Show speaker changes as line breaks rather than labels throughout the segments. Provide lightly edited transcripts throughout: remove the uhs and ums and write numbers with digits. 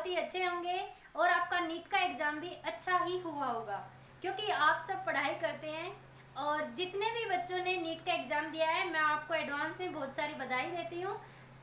बहुत ही अच्छे होंगे और आपका नीट का एग्ज़ाम भी अच्छा ही हुआ होगा, क्योंकि आप सब पढ़ाई करते हैं। और जितने भी बच्चों ने नीट का एग्ज़ाम दिया है, मैं आपको एडवांस में बहुत सारी बधाई देती हूँ।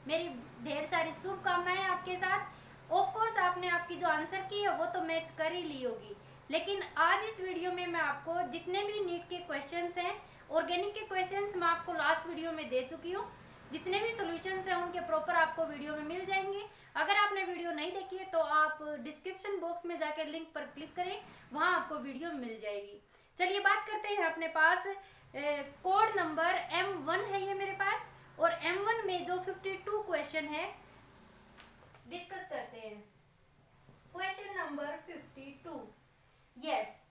मेरी ढेर सारी शुभकामनाएं आपके साथ। ऑफ कोर्स आपने आपकी जो आंसर की है वो तो मैच कर ही ली होगी, लेकिन आज इस वीडियो में मैं आपको जितने भी नीट के क्वेश्चंस हैं, ऑर्गेनिक के क्वेश्चंस मैं आपको लास्ट वीडियो में दे चुकी हूँ। जितने भी सॉल्यूशंस हैं उनके प्रॉपर आपको वीडियो में मिल जाएंगे। अगर आपने वीडियो नहीं देखी है तो आप डिस्क्रिप्शन बॉक्स में जाकर लिंक पर क्लिक करें, वहाँ आपको वीडियो मिल जाएगी। चलिए बात करते हैं। अपने पास कोड नंबर M1 है ये मेरे पास, और M1 में जो 52 क्वेश्चन है डिस्कस करते हैं। Question number 52, yes,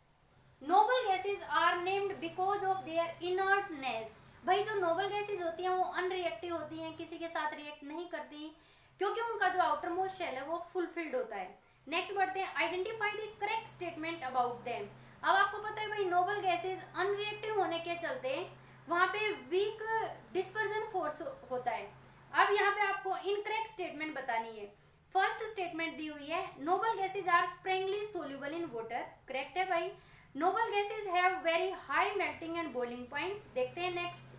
noble gases are named because of their inertness. भाई जो नोबल गैसेज होती हैं वो अनरिएक्टिव होती हैं, किसी के साथ रिएक्ट नहीं करती, क्योंकि उनका जो आउटर मोस्ट शेल है वो फुलफिल्ड होता है। नेक्स्ट बढ़ते हैं, identify the correct statement about them. अब आपको पता है भाई नोबल गैसेज अनरिएक्टिव होने के चलते वहां पे वीक डिस्पर्जन फोर्स होता है। अब यहाँ पे आपको इनकरेक्ट स्टेटमेंट बतानी है। फर्स्ट स्टेटमेंट दी हुई है, noble gases are sparingly soluble in water. Correct है भाई। Noble gases have very high melting and boiling point. देखते हैं नेक्स्ट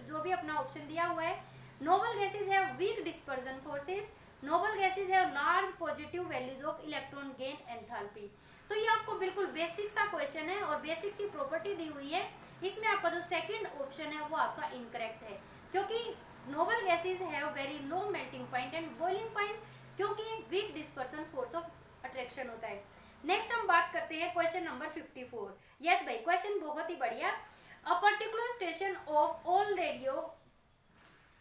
जो भी अपना ऑप्शन दिया हुआ है। Noble gases have week dispersion forces. Nobel gases have large positive values of electron gain enthalpy. तो ये आपको बिल्कुल बेसिक सा क्वेश्चन है और बेसिक सी प्रॉपर्टी दी हुई है। इसमें आपका जो सेकंड ऑप्शन है वो आपका इनकरेक्ट है, क्योंकि noble gases have very low melting point and boiling point, क्योंकि weak dispersion force of attraction होता है। नेक्स्ट हम बात करते हैं क्वेश्चन नंबर 54। यस भाई, क्वेश्चन बहुत ही बढ़िया। A particular station of all radio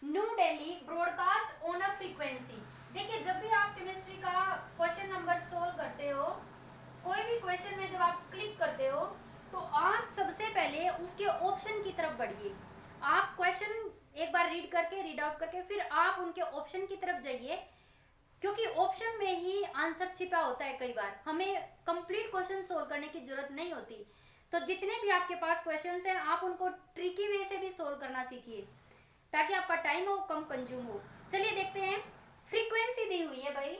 New Delhi broadcast on a frequency. देखिए, जब भी आप केमिस्ट्री का क्वेश्चन नंबर सोल्व करते हो, कोई भी क्वेश्चन में जब आप क्लिक करते हो तो आप सबसे पहले उसके ऑप्शन की तरफ बढ़िए। आप क्वेश्चन एक बार रीड करके, रीड आउट करके, फिर आप उनके ऑप्शन की तरफ जाइए, क्योंकि ऑप्शन में ही आंसर छिपा होता है। कई बार हमें कंप्लीट क्वेश्चन सोल्व करने की जरूरत नहीं होती। तो जितने भी आपके पास क्वेश्चंस हैं, आप उनको ट्रिकी वे से भी सोल्व करना सीखिए, ताकि आपका टाइम हो कम कंज्यूम हो। चलिए देखते हैं। फ्रीक्वेंसी दी हुई है भाई,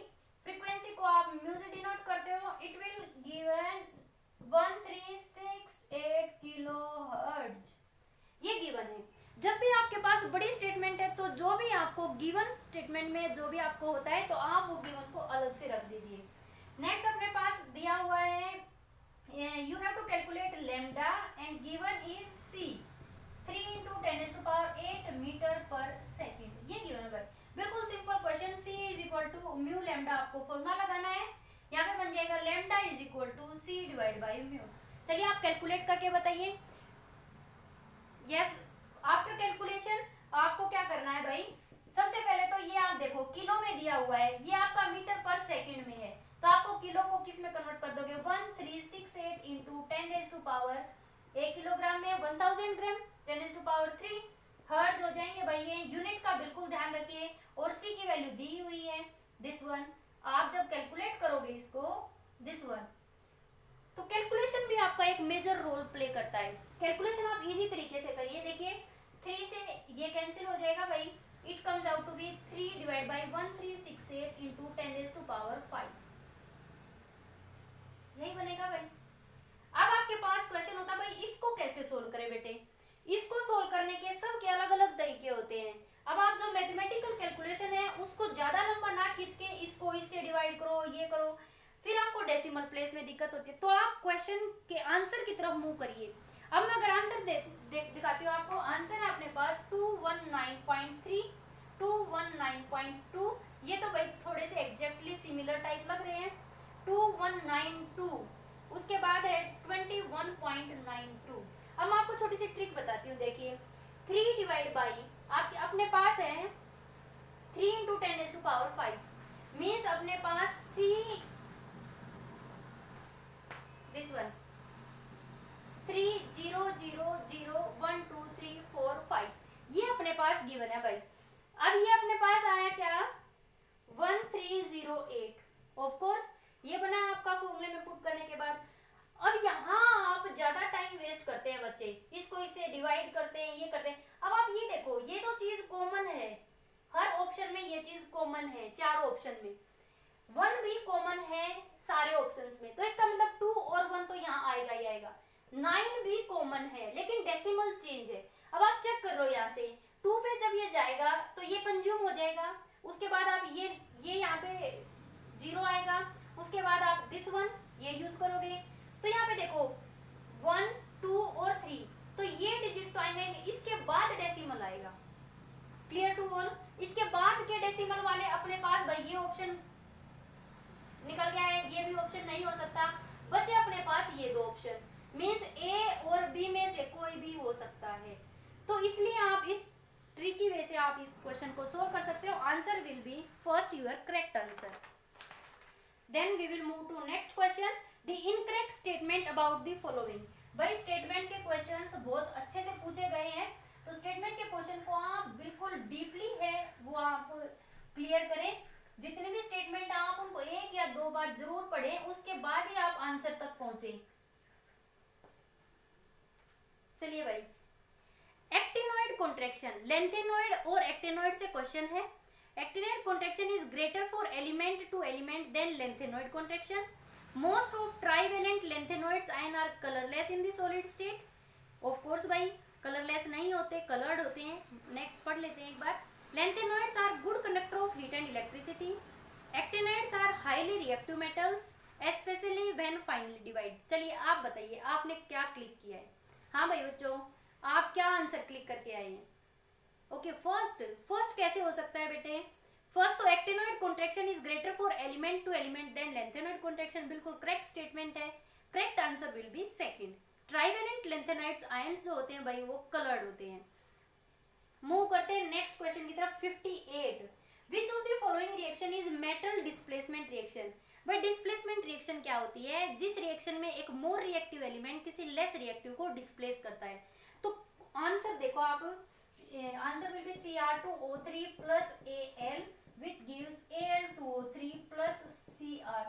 फ्रीक्वेंसी को आप म्यूजिक डिनोट करते हो, इट विल गिवन 1368 किलोहर्ट्ज, ये गिवन है। जब भी आपके पास बड़ी स्टेटमेंट है तो जो भी आपको गिवन स्टेटमेंट में जो भी आपको होता है तो आप वो गिवन को अलग से रख दीजिए। नेक्स्ट अपने पास दिया हुआ है, you have to calculate lambda and given is c 3 × 10⁸ metre per second, ये गिवन है भाई। बिल्कुल simple question. C is equal to mu lambda, आपको फॉर्मूला लगाना है। यहाँ पे बन जाएगा lambda is equal to c divide by mu. चलिए आप कैलकुलेट करके बताइए। यस, आफ्टर कैलकुलेशन आपको क्या करना है भाई, सबसे पहले तो ये आप देखो किलो में दिया हुआ है, ये आपका मीटर पर सेकंड में है, तो आपको किलो को किस में कन्वर्ट कर दोगे, 1368 इंटू 10⁻⁴, 1 किलोग्राम में 1000 ग्राम, 10⁻³ हर्ट्ज हो जाएंगे भाई। ये यूनिट का बिल्कुल ध्यान रखिए, और सी की वैल्यू दी हुई है दिस वन। आप जब कैलकुलेट करोगे इसको दिस वन, तो कैलकुलेशन भी आपका एक मेजर रोल प्ले करता है। कैलकुलेशन आप इजी तरीके से करिए। देखिए 3 से ये कैंसिल हो जाएगा भाई, it comes out to be 3 divide by 1368 into 10⁵, यही बनेगा भाई। अब आपके पास क्वेश्चन होता है भाई इसको कैसे सोल्व करें बेटे। इसको सोल्व करने के सबके अलग अलग तरीके होते हैं। अब आप जो मैथमेटिकल कैलकुलेशन है उसको ज्यादा लंबा ना खींच के इसको इससे डिवाइड करो, ये करो, फिर आपको डेसिमल प्लेस में दिक्कत होती है। तो आप क्वेश्चन के आंसर की तरफ मूव करिए। अब मैं अगर आंसर दिखाती हूँ आपको, आंसर है अपने पास 219.3, 219.2, ये तो भाई थोड़े से एग्जैक्टली सिमिलर टाइप लग रहे हैं। 2192, उसके बाद है 21.92। अब मैं आपको छोटी सी ट्रिक बताती हूँ। देखिए 3 डिवाइड बाई आपके अपने पास है 3 × 10⁵, मीन्स अपने पास 3 दिस वन 3 0 0 0 1 2 3 4 5, ये अपने पास गिवन है भाई। अब ये अपने पास आया क्या, 1308। ऑफ कोर्स ये बना आपका फॉर्मूले में पुट करने के बाद। अब यहाँ आप ज्यादा टाइम वेस्ट करते हैं बच्चे, इसको इससे डिवाइड करते हैं, ये करते हैं। अब आप ये देखो, ये तो चीज कॉमन है, हर ऑप्शन में ये चीज कॉमन है, चार ऑप्शन में। 1 भी कॉमन है सारे ऑप्शंस में, तो इसका मतलब 2 और 1 तो यहाँ आएगा ही आएगा। 9 भी कॉमन है लेकिन डेसिमल चेंज है। अब आप चेक कर लो यहाँ से 2 पे जब ये जाएगा तो ये कंज्यूम हो जाएगा, उसके बाद आप ये यहाँ पे 0 आएगा, उसके बाद आप दिस वन ये यूज करोगे, तो यहाँ पे देखो 1 2 और 3, तो ये डिजिट तो आएंगे, इसके बाद डेसिमल आएगा। Clear to all? इसके बाद के डेसिमल वाले अपने पास भाई ये ऑप्शन निकल गया है, ये भी ऑप्शन नहीं हो सकता, बचे अपने पास ये दो ऑप्शन, मींस ए और बी में से कोई भी हो सकता है। तो इसलिए आप इस ट्रिकी वे से आप इस क्वेश्चन को सोल्व कर सकते हो। Answer will be first your correct answer. Then we will move to next question, the incorrect statement about the following. भाई स्टेटमेंट के क्वेश्चंस बहुत अच्छे से पूछे गए हैं, तो स्टेटमेंट के क्वेश्चन को आप बिल्कुल डीपली है वो आप क्लियर करें। जितने भी स्टेटमेंट आप उनको 1 या 2 बार जरूर पढ़ें, उसके बाद ही आप आंसर तक पहुंचे। चलिए भाई, एक्टिनोइड कॉन्ट्रैक्शन, लेंथेनोइड और एक्टिनोइड से क्वेश्चन है। Actinoid contraction is greater for element to element than lanthanoid contraction. Most of trivalent lanthanoids ion are colourless in the solid state. Of course भाई कलरलेस नहीं होते, कलर्ड होते हैं। Next पढ़ लेते हैं एक बार। Lanthanoids are good conductor of heat and electricity. Actinides are highly reactive metals, especially when finely divided. चलिए आप बताइए आपने क्या क्लिक किया है। हाँ भाई बच्चों, आप क्या आंसर क्लिक करके आए हैं? ओके, फर्स्ट कैसे हो सकता है बेटे? फर्स्ट तो actinoid contraction is greater for element to element than lanthanoid contraction, बिल्कुल करेक्ट स्टेटमेंट है। Correct answer will be second. Trivalent lanthanides ions जो होते हैं भाई वो कलर्ड होते हैं। मूव करते हैं नेक्स्ट क्वेश्चन की तरफ। 58 विच of the following reaction is metal displacement reaction. भाई डिस्प्लेसमेंट रिएक्शन क्या होती है? जिस रिएक्शन में एक मोर रिएक्टिव एलिमेंट किसी लेस रिएक्टिव को डिस्प्लेस करता है। तो आंसर देखो आप, answer will B Cr2O3 plus Al which gives Al2O3 plus Cr।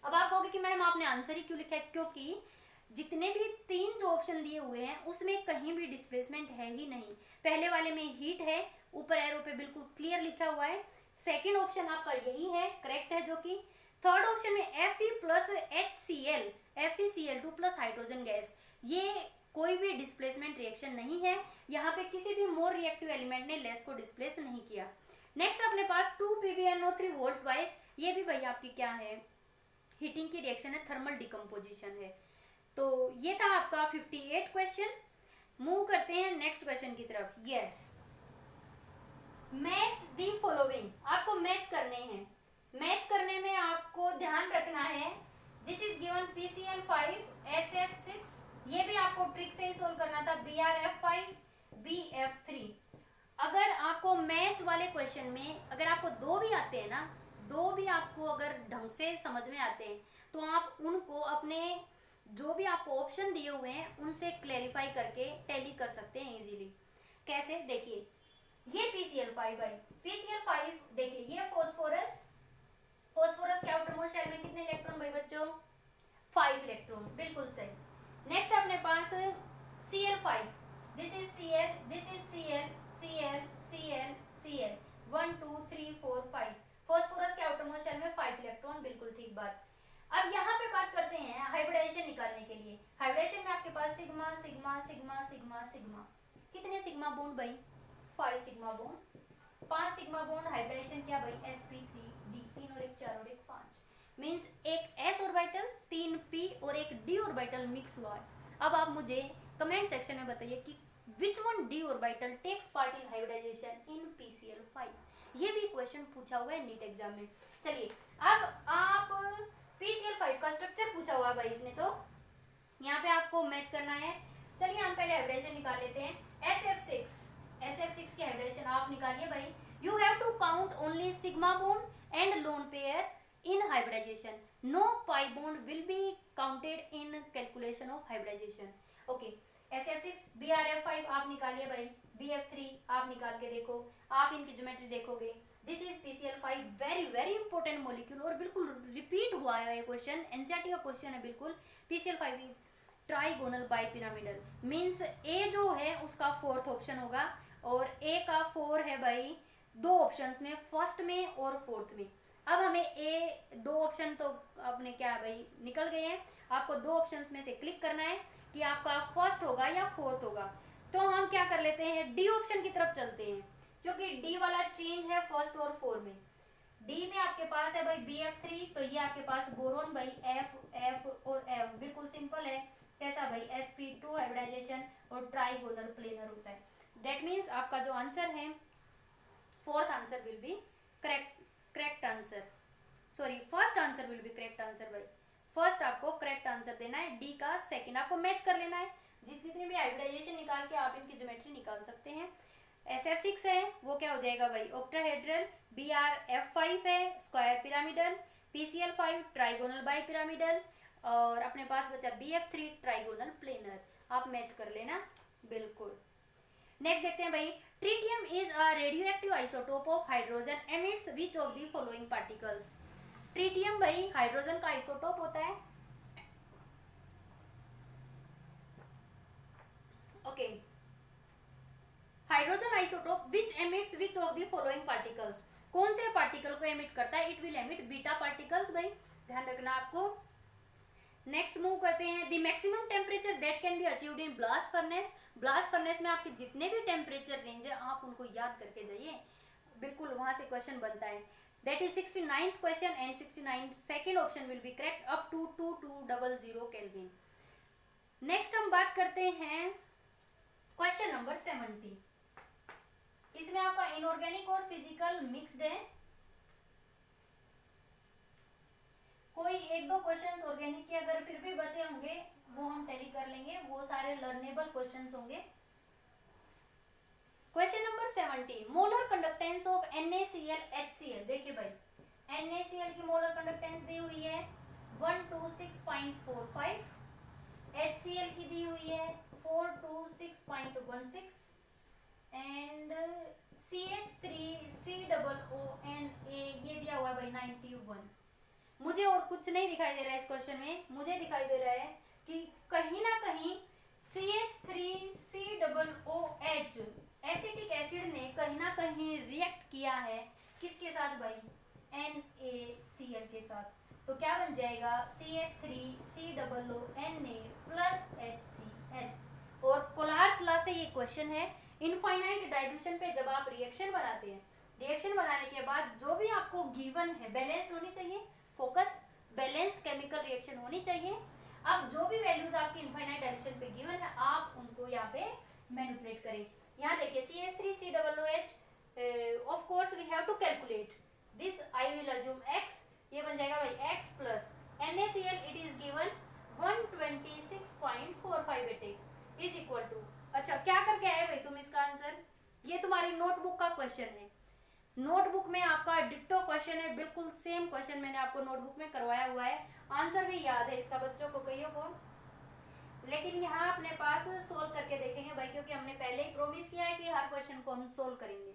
अब आप कहोगे कि मैडम आपने आंसर ही क्यों लिखा है? क्योंकि जितने भी 3 जो ऑप्शन दिए हुए हैं उसमें कहीं भी डिस्प्लेसमेंट है ही नहीं। पहले वाले में हीट है, ऊपर एरो पे बिल्कुल क्लियर लिखा हुआ है। सेकंड ऑप्शन आपका यही है, करेक्ट है जो कि। थर्ड ऑप्शन में Fe plus HCl, FeCl2 plus hydrogen gas, ये कोई भी डिस्प्लेसमेंट रिएक्शन नहीं है। यहाँ पे किसी भी मोर रिएक्टिव एलिमेंट ने लेस को डिस्प्लेस नहीं किया। नेक्स्ट अपने पास 2PbNO3 वोल्ट वाइज, ये भी भाई आपकी क्या है? हीटिंग की रिएक्शन है, थर्मल डिकम्पोजिशन है। तो ये था आपका 58 क्वेश्चन। मूव करते हैं नेक्स्ट क्वेश्चन की तरफ। यस, मैच दी फॉलोइंग, आपको मैच करने हैं। मैच करने में आपको ध्यान रखना है, this is given PCl5 SF6, ये भी आपको ट्रिक से ही सोल्व करना था, BrF5 BF3। अगर आपको मैच वाले क्वेश्चन में अगर आपको 2 भी आते हैं ना, 2 भी आपको अगर ढंग से समझ में आते हैं तो आप उनको अपने जो भी आपको ऑप्शन दिए हुए हैं उनसे क्लैरिफाई करके टैली कर सकते हैं इजीली। कैसे? देखिए ये PCl5 भाई, PCl5 देखिए ये फॉस्फोरस के आउटरमोस्ट शेल में कितने इलेक्ट्रॉन भाई बच्चों? 5 इलेक्ट्रॉन, बिल्कुल सही। नेक्स्ट अपने पास Cl5, this is Cl, this is Cl, Cl, Cl, Cl, 1 2 3 4 5, phosphorus के आउटरमोस्ट शेल में 5 इलेक्ट्रॉन, बिल्कुल ठीक बात। अब यहाँ पे बात करते हैं हाइब्रिडाइजेशन निकालने के लिए। हाइब्रिडाइजेशन में आपके पास sigma sigma sigma sigma sigma, कितने सिग्मा बॉन्ड भाई? 5 sigma bond, 5 sigma bond. Hybridization क्या भाई? sp3d, 3 और 1 4 और 1 5, मींस एक s ऑर्बिटल, 3 p और एक d ऑर्बिटल मिक्स हुआ है। अब आप मुझे कमेंट सेक्शन में बताइए कि which one d orbital takes part in hybridisation in PCl5। ये भी क्वेश्चन पूछा हुआ है नीट एग्जाम में। चलिए अब आप PCl5 का स्ट्रक्चर पूछा हुआ है भाई इसने, तो यहाँ पे आपको मैच करना है। चलिए हम पहले हाइब्रिडेशन निकाल लेते हैं। SF6 की हाइब्रिडेशन आप निकालिए भाई। You have to count only sigma bond and lone pair in hybridisation, no pi bond will be counted in calculation of hybridisation. Okay, SF6 BrF5 आप निकालिए भाई, BF3 आप निकाल के देखो, आप इनकी ज्योमेट्री देखोगे। This is PCl5, very very important molecule और बिल्कुल रिपीट हुआ है ये क्वेश्चन, एनसीईआरटी का क्वेश्चन है बिल्कुल। PCl5 is trigonal bipyramidal, means a जो है उसका 4th ऑप्शन होगा और ए का 4 है भाई 2 ऑप्शंस में, फर्स्ट में और 4th में। अब हमें ए, दो ऑप्शन तो अपने क्या भाई निकल गए हैं, आपको दो ऑप्शंस में से क्लिक करना है कि आपका फर्स्ट होगा या फोर्थ होगा। तो हम क्या कर लेते हैं, डी ऑप्शन की तरफ चलते हैं, क्योंकि डी वाला चेंज है फर्स्ट और फोर में। डी में आपके पास है भाई BF3, तो ये आपके पास बोरोन भाई F और F, बिल्कुल सिंपल है। कैसा भाई sp2 हाइब्रिडाइजेशन और ट्राइगोनल प्लेनर होता है। दैट मीन्स आपका जो आंसर है fourth answer will be correct answer, sorry first answer will be correct answer भाई। फर्स्ट आपको करेक्ट आंसर देना है, डी का सेकंड आपको मैच कर लेना है। जितनी भी हाइब्रिडाइजेशन निकाल के आप इनकी ज्योमेट्री निकाल सकते हैं। SF6 है वो क्या हो जाएगा भाई ऑक्टाहेड्रल, BrF5 है square pyramidal, PCl5 trigonal bi pyramidal, और अपने पास बचा BF3 ट्राइगोनल प्लेनर। आप मैच कर लेना बिल्कुल। नेक्स्ट देखते हैं भाई, tritium is a radioactive isotope of hydrogen emits which of the following particles. Tritium भाई हाइड्रोजन का आइसोटोप होता है। Okay, hydrogen isotope which emits which of the following particles, कौन से पार्टिकल को एमिट करता है, it will emit beta particles भाई, ध्यान रखना आपको। नेक्स्ट मूव करते हैं, the maximum temperature that can be achieved in blast furnace. Blast furnace में आपके जितने भी टेम्परेचर रेंज है आप उनको याद करके जाइए, बिल्कुल वहां से क्वेश्चन बनता है। That is 69th question and 69 second option will be correct up to 2200 kelvin. Next हम बात करते हैं क्वेश्चन नंबर 70। इसमें आपका इनऑर्गेनिक और फिजिकल मिक्स्ड है। कोई एक दो क्वेश्चंस ऑर्गेनिक के अगर फिर भी बचे होंगे वो हम टैली कर लेंगे, वो सारे लर्नेबल क्वेश्चंस होंगे। Question number 70, molar conductance of NaCl HCl। देखिए भाई NaCl की मोलर कंडक्टेंस दी हुई है 126.45, HCl की दी हुई है 426.16 एंड CH3COONA ये दिया हुआ है भाई 91। मुझे और कुछ नहीं दिखाई दे रहा है इस क्वेश्चन में, मुझे दिखाई दे रहा है कि कहीं ना कहीं CH3COOH एसिटिक एसिड ने कहीं ना कहीं रिएक्ट किया है किसके साथ भाई, NaCl के साथ। तो क्या बन जाएगा CH3COONA प्लस HCl। और कोलार्स लॉ से ये क्वेश्चन है, इनफाइनाइट डाइल्यूशन पे जब आप रिएक्शन बनाते हैं, रिएक्शन बनाने के बाद जो भी आपको गिवन है बैलेंस्ड होनी चाहिए, फोकस बैलेंस्ड केमिकल रिएक्शन होनी चाहिए। अब जो भी वैल्यूज आपकी इनफाइनाइट डाइल्यूशन पे गिवन है आप उनको यहाँ पे मैनिपुलेट करें। यहाँ देखिए CH3COOH, of course we have to calculate this, I will assume x, ये बन जाएगा भाई x plus NaCl it is given 126.458 is equal to, अच्छा क्या करके आए भाई तुम इसका आंसर, ये तुम्हारी नोटबुक का क्वेश्चन है। नोटबुक में आपका डिट्टो क्वेश्चन है, बिल्कुल सेम क्वेश्चन मैंने आपको नोटबुक में करवाया हुआ है, आंसर भी याद है इसका बच्चों को कईयों को। लेकिन यहाँ अपने पास सोल्व करके देखेंगे भाई, क्योंकि हमने पहले ही प्रॉमिस किया है कि हर क्वेश्चन को हम सोल्व करेंगे।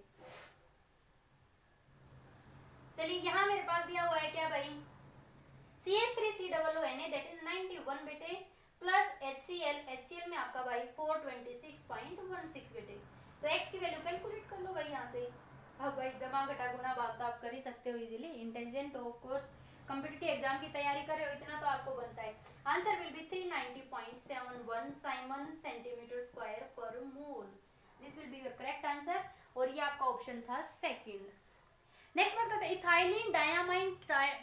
चलिए यहाँ मेरे पास दिया हुआ है क्या भाई, CH3COONA दैट इज 91 बेटे प्लस HCl में आपका भाई 426.16 बेटे। तो x की वैल्यू कैलकुलेट कर लो भाई यहाँ से। अब भाई जमा घटा गुना भाग तो आप कर ही सकते हो इजीली, इंटेलिजेंट हो ऑफ कोर्स, कॉम्पिटिटिव एग्जाम की तैयारी कर रहे हो इतना तो आपको बनता है। Answer will be 390.71 siemens centimetre square per mole, this will be your correct answer, और ये आपका ऑप्शन था सेकंड। नेक्स्ट बात करते हैं इथाइलिन डायामाइन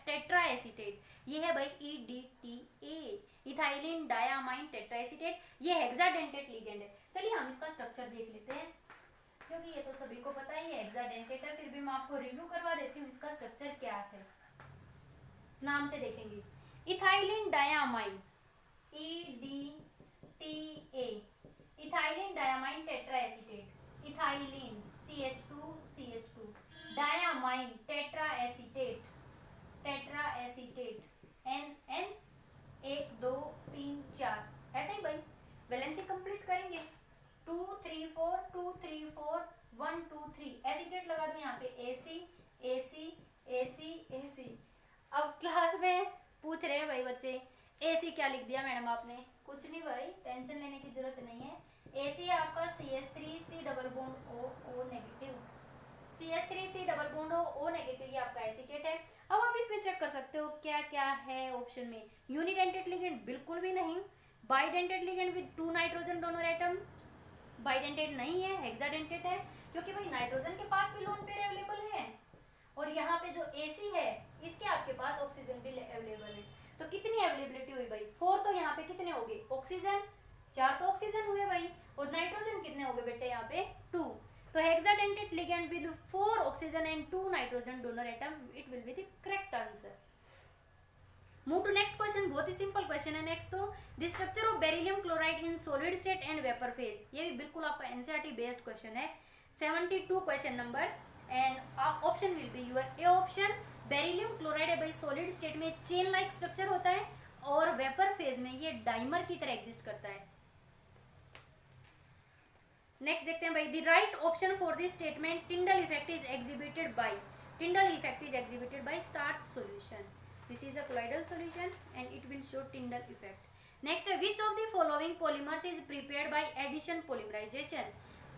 टेट्राएसीटेट, ये है भाई EDTA, इथाइलिन डायामाइन टेट्राएसीटेट, ये हेक्साडेंटेट लिगेंड है। चलिए हम इसका स्ट्रक्चर देख लेते हैं, क्योंकि ये तो सभी को पता ही है हेक्साडेंटेट है, फिर भी मैं आपको रिव्यू करवा देती हूँ इसका स्ट्रक्चर क्या है। नाम से देखेंगे ethylene diamine EDTA, ethylene diamine tetraacetate, ethylene CH2 diamine tetraacetate N 1 2 3 4 ऐसे ही भाई वैलेंसी कंप्लीट करेंगे 2 3 4 2 3 4 1 2 3 एसीटेट लगा दो यहाँ पे AC। अब क्लास में पूछ रहे हैं भाई बच्चे AC क्या लिख दिया मैडम आपने, कुछ नहीं भाई टेंशन लेने की जरूरत नहीं है। AC आपका CH3C double bond O negative, CH3C double bond O negative, ये आपका एसीटेट है। अब चेक कर सकते हो क्या क्या है ऑप्शन में। यूनिडेंटेड लिगेंड बिल्कुल भी नहीं। Bidentate ligand with 2 nitrogen donor atom, bidentate नहीं है, हेक्साडेंटेड है, क्योंकि भाई नाइट्रोजन के पास भी लोन पेयर अवेलेबल है और यहाँ पे जो AC है इसके आपके पास ऑक्सीजन भी अवेलेबल है। तो कितनी अवेलेबिलिटी हुई भाई 4, तो यहाँ पे कितने हो गए ऑक्सीजन, 4 तो ऑक्सीजन हुए भाई, और नाइट्रोजन कितने हो गए बेटे यहाँ पे 2। तो hexadentate ligand with 4 oxygen and 2 nitrogen donor atom, it will be the correct answer. Move to next question, बहुत ही सिंपल क्वेश्चन है नेक्स्ट। तो the structure of beryllium chloride in solid state and vapour phase, ये भी बिल्कुल आपका NCERT based question है। 72 question number and option will be your A option. Beryllium chloride है भाई सॉलिड स्टेट में चेन लाइक स्ट्रक्चर होता है और वेपर फेज में ये डाइमर की तरह एग्जिस्ट करता है। नेक्स्ट देखते हैं भाई, the right option for this statement Tyndall effect is exhibited by, Tyndall effect is exhibited by starch solution, this is a colloidal solution and it will show Tyndall effect. Next, which of the following polymers is prepared by addition polymerization?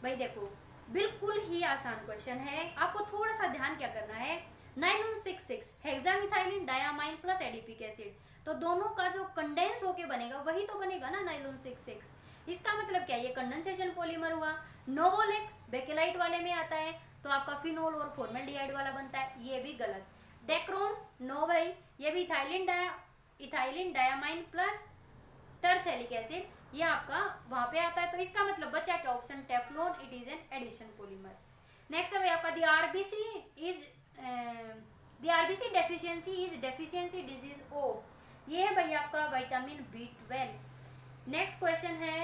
भाई देखो बिल्कुल ही आसान question है, आपको थोड़ा सा ध्यान क्या करना है। Nylon 66 hexamethylene diamine plus adipic acid, तो दोनों का जो कंडेंस होके बनेगा वही तो बनेगा ना नाइलॉन 66। इसका मतलब क्या, ये कंडेंसेशन पॉलीमर हुआ। नोवोलेक बेकेलाइट वाले में आता है तो आपका फिनोल और फॉर्मल्डिहाइड वाला बनता है, ये भी गलत। डेक्रोन नो भाई, ये भी इथाइलिन डायामाइन प्लस टरथेलिक एसिड, ये आपका वहां पे आता है। तो इसका मतलब बचा क्या option Teflon, it is an addition polymer. Next है भाई आपका the RBC deficiency is deficiency disease of, ये है भाई आपका विटामिन B12। नेक्स्ट क्वेश्चन है,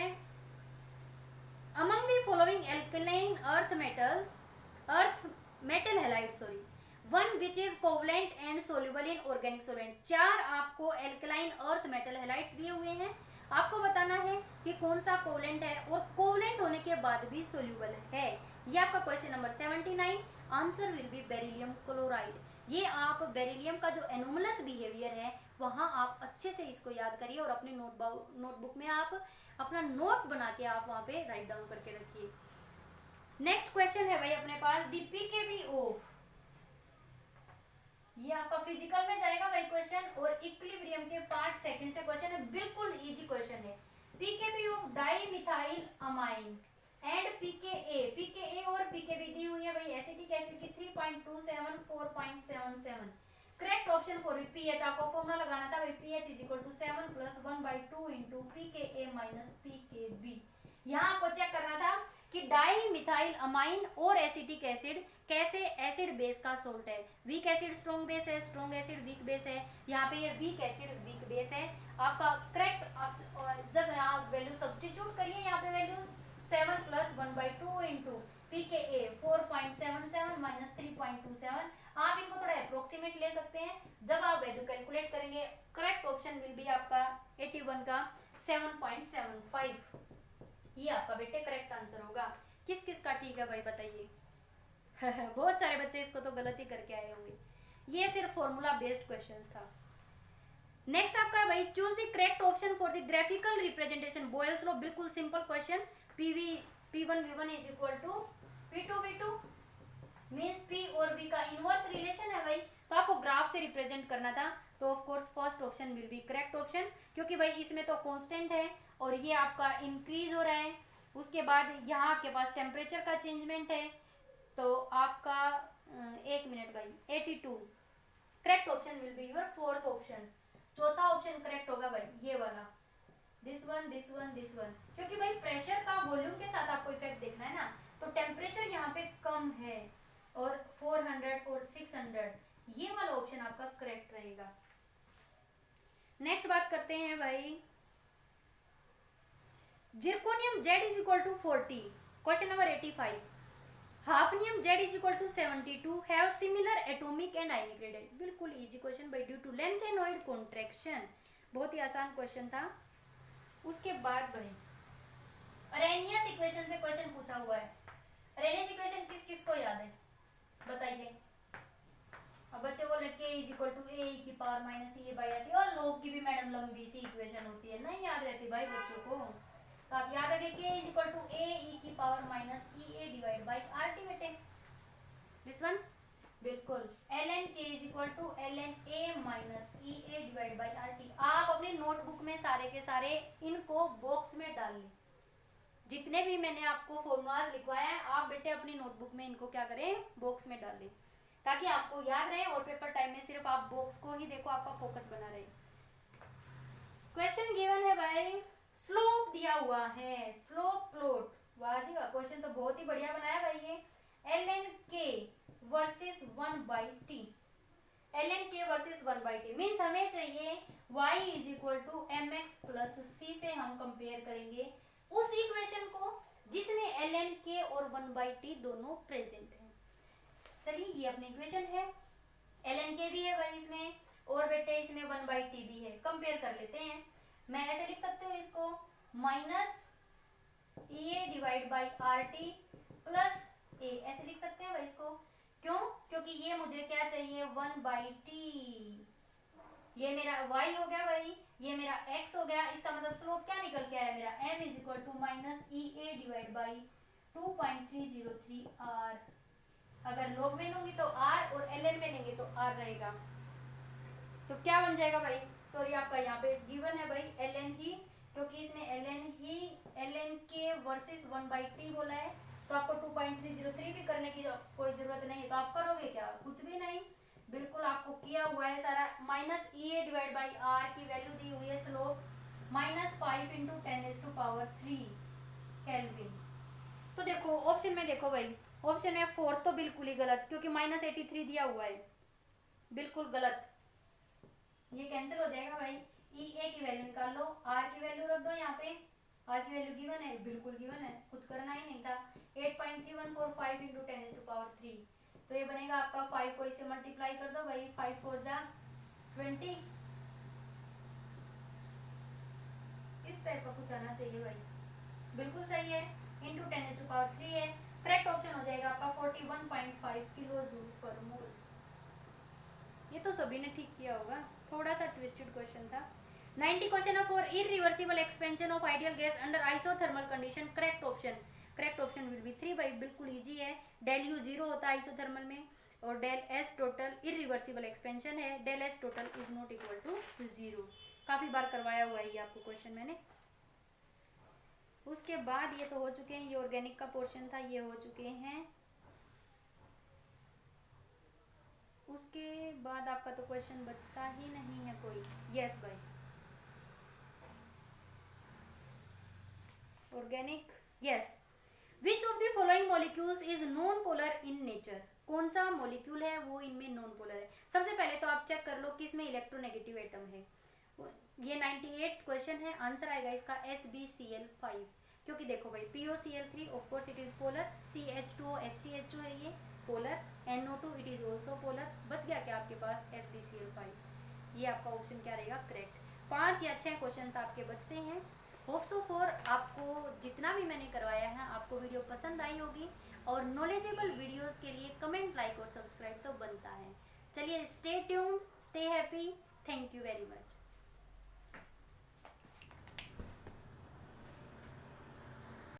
among the following alkaline earth metal halide one which is covalent and soluble in organic solvent, 4 आपको alkaline earth metal halides दिए हुए हैं, आपको बताना है कि कौन सा कोवलेंट है और कोवलेंट होने के बाद भी सोल्यूबल है। ये आपका question number 79, answer will B beryllium chloride. ये आप बेरिलियम का जो एनोमलस बिहेवियर है वहां आप अच्छे से इसको याद करिए और अपनी नोटबुक में आप अपना नोट बना के आप वहां पे राइट डाउन करके रखिए। नेक्स्ट क्वेश्चन है भाई अपने पास द पीकेबी ऑफ, ये आपका फिजिकल में जाएगा भाई क्वेश्चन, और इक्विलिब्रियम के पार्ट सेकंड से क्वेश्चन है, बिल्कुल इजी क्वेश्चन है। PKb of dimethyl amine and pKa और पीकेबी दी हुई है भाई एसिटिक एसिड की 3.27 4.77। करेक्ट ऑप्शन फॉर पीएच, आपको फॉर्मूला लगाना था भाई pH is equal to 7 + 1/2 into pKa minus pKb. यहाँ आपको चेक करना था कि डाइमिथाइल अमाइन और एसिटिक एसिड कैसे एसिड बेस का सोल्ट है। वीक एसिड स्ट्रॉन्ग बेस है, स्ट्रॉन्ग एसिड वीक बेस है, यहाँ पे ये वीक एसिड वीक बेस है। आपका करेक्ट जब आप वैल्यू सब्स्टिट्यूट करिए, यहाँ पे वैल्यूज 7 + 1/2 इनटू पीकेए 4.77 माइनस 3.27, आप इनको थोड़ा अप्रोक्सीमेट ले सकते हैं। जब आप वैल्यू कैलकुलेट करेंगे करेक्ट ऑप्शन विल बी आपका 81 का 7.75, ये आपका बेटे करेक्ट आंसर होगा। किस किस का ठीक है भाई बताइए। बहुत सारे बच्चे इसको तो गलत ही करके आए होंगे, ये सिर्फ फॉर्मूला बेस्ड क्वेश्चंस था। नेक्स्ट आपका है भाई choose the correct option for the graphical representation Boyle's law, बिल्कुल simple question. P1V1 is equal to P2V2 means P और V का इनवर्स रिलेशन है भाई, तो आपको ग्राफ से रिप्रेजेंट करना था, तो of course first option will be correct option, क्योंकि भाई इसमें तो कांस्टेंट है और ये आपका इंक्रीज हो रहा है। उसके बाद यहाँ आपके पास टेम्परेचर का चेंजमेंट है, तो आपका 1 मिनट भाई 82, correct option will be your fourth option. चौथा ऑप्शन करेक्ट होगा भाई ये वाला, this one this one this one, क्योंकि भाई प्रेशर का वॉल्यूम के साथ आपको इफेक्ट देखना है ना, तो टेम्परेचर यहाँ पे कम है और 400 और 600, ये वाला ऑप्शन आपका करेक्ट रहेगा। नेक्स्ट बात करते हैं भाई zirconium Z is equal to 40, question number 85। Hafnium Z is equal to 72 have similar atomic and ionic radius, बिल्कुल इजी क्वेश्चन भाई ड्यू टू लेंथेनॉइड कॉन्ट्रैक्शन, बहुत ही आसान क्वेश्चन था। उसके बाद भाई अरेनियस इक्वेशन से क्वेश्चन पूछा हुआ है। अरेनियस इक्वेशन किस किस को याद है बताइए। अब बच्चे बोल रहे k is equal to a की पावर माइनस e बाई आती है, और लोग की भी मैडम लंबी सी इक्वेशन होती है, नहीं याद रहती भाई बच्चों को, तो आप याद रखें k is equal to a e की power minus e a divide by RT बेटे, दिस वन बिल्कुल ln k is equal to ln a minus E A divide by R T. आप अपने नोटबुक में सारे के सारे इनको बॉक्स में डाल लें। जितने भी मैंने आपको फॉर्मूलाज लिखवाए हैं आप बेटे अपनी नोटबुक में इनको क्या करें, बॉक्स में डाल लें, ताकि आपको याद रहे और पेपर टाइम में सिर्फ आप बॉक्स को ही देखो, आपका फोकस बना रहे। क्वेश्चन गिवन है भाई, स्लोप दिया हुआ है, स्लोप प्लॉट। वाह जी वाह, क्वेश्चन तो बहुत ही बढ़िया बनाया भाई ये। ln k versus 1/t, ln k versus 1/t means हमें चाहिए y is equal to m x plus c से हम कंपेयर करेंगे उस इक्वेशन को जिसमें ln k और 1/t दोनों प्रेजेंट है। चलिए ये अपनी इक्वेशन है, ln k भी है भाई इसमें और बेटे इसमें 1/t भी है। कंपेयर कर लेते हैं, मैं ऐसे लिख सकती हूँ इसको minus E A divide by R T plus A, ऐसे लिख सकते हैं भाई इसको। क्यों? क्योंकि ये मुझे क्या चाहिए 1/t, ये मेरा y हो गया भाई, ये मेरा x हो गया। इसका मतलब स्लोप क्या निकल के आया मेरा m is equal to minus E A divide by 2.303 r। अगर log में लूंगी तो r और ln में लेंगे तो r रहेगा, तो क्या बन जाएगा भाई, सॉरी आपका यहाँ पे गिवन है भाई ln ही, क्योंकि इसने ln k वर्सेस 1/t बोला है, तो आपको 2.303 भी करने की कोई जरूरत नहीं है। तो आप करोगे क्या, कुछ भी नहीं, बिल्कुल आपको किया हुआ है सारा। Minus E A divide by R की वैल्यू दी हुई है स्लोप माइनस 5 इंटू 10⁻³ केल्विन। तो देखो ऑप्शन में देखो भाई, ऑप्शन में 4 तो बिल्कुल ही गलत, क्योंकि माइनस 83 दिया हुआ है, बिल्कुल गलत, ये कैंसिल हो जाएगा भाई। ई ए की वैल्यू निकाल लो, आर की वैल्यू रख दो यहाँ पे, आर की वैल्यू गिवन है, बिल्कुल गिवन है, कुछ करना ही नहीं था। 8.3145 इंटू 10⁻³ तो ये बनेगा आपका 5 को इससे मल्टीप्लाई कर दो भाई, 5 4 जा 20, इस टाइप का कुछ आना चाहिए भाई, बिल्कुल सही है, इंटू 10⁻³ है। करेक्ट ऑप्शन हो जाएगा आपका 41.5 किलो जूल पर मोल। ये तो सभी ने ठीक किया होगा, थोड़ा सा ट्विस्टेड क्वेश्चन था। 90 क्वेश्चन है for irreversible expansion of ideal gas under isothermal condition. Correct option will B 3 भाई, बिल्कुल इजी है। डेल यू 0 होता है आइसोथर्मल में और del S total irreversible expansion है, del S total is not equal to 0। काफी बार करवाया हुआ है ये आपको क्वेश्चन मैंने। उसके बाद ये तो हो चुके हैं, ये ऑर्गेनिक का पोर्शन था, ये हो चुके हैं। उसके बाद आपका तो क्वेश्चन बचता ही नहीं है कोई। यस भाई, organic. Yes, which of the following molecules is non polar in nature. कौन सा मॉलिक्यूल है वो इनमें नॉन पोलर है। सबसे पहले तो आप चेक कर लो किसमें इलेक्ट्रोनेगेटिव एटम है। ये 98 क्वेश्चन है, आंसर आएगा इसका SbCl5, क्योंकि देखो भाई PoCl3 of course it is polar, CH2O HCHO है ये polar, NO2 it is also polar. बच गया क्या आपके पास SbCl5, ये आपका ऑप्शन क्या रहेगा करेक्ट। 5 या 6 क्वेश्चन आपके बचते हैं। होप सो फॉर आपको जितना भी मैंने करवाया है आपको वीडियो पसंद आई होगी, और नॉलेजेबल वीडियोस के लिए कमेंट, लाइक और सब्सक्राइब तो बनता है। चलिए, stay tuned, stay happy, thank you very much.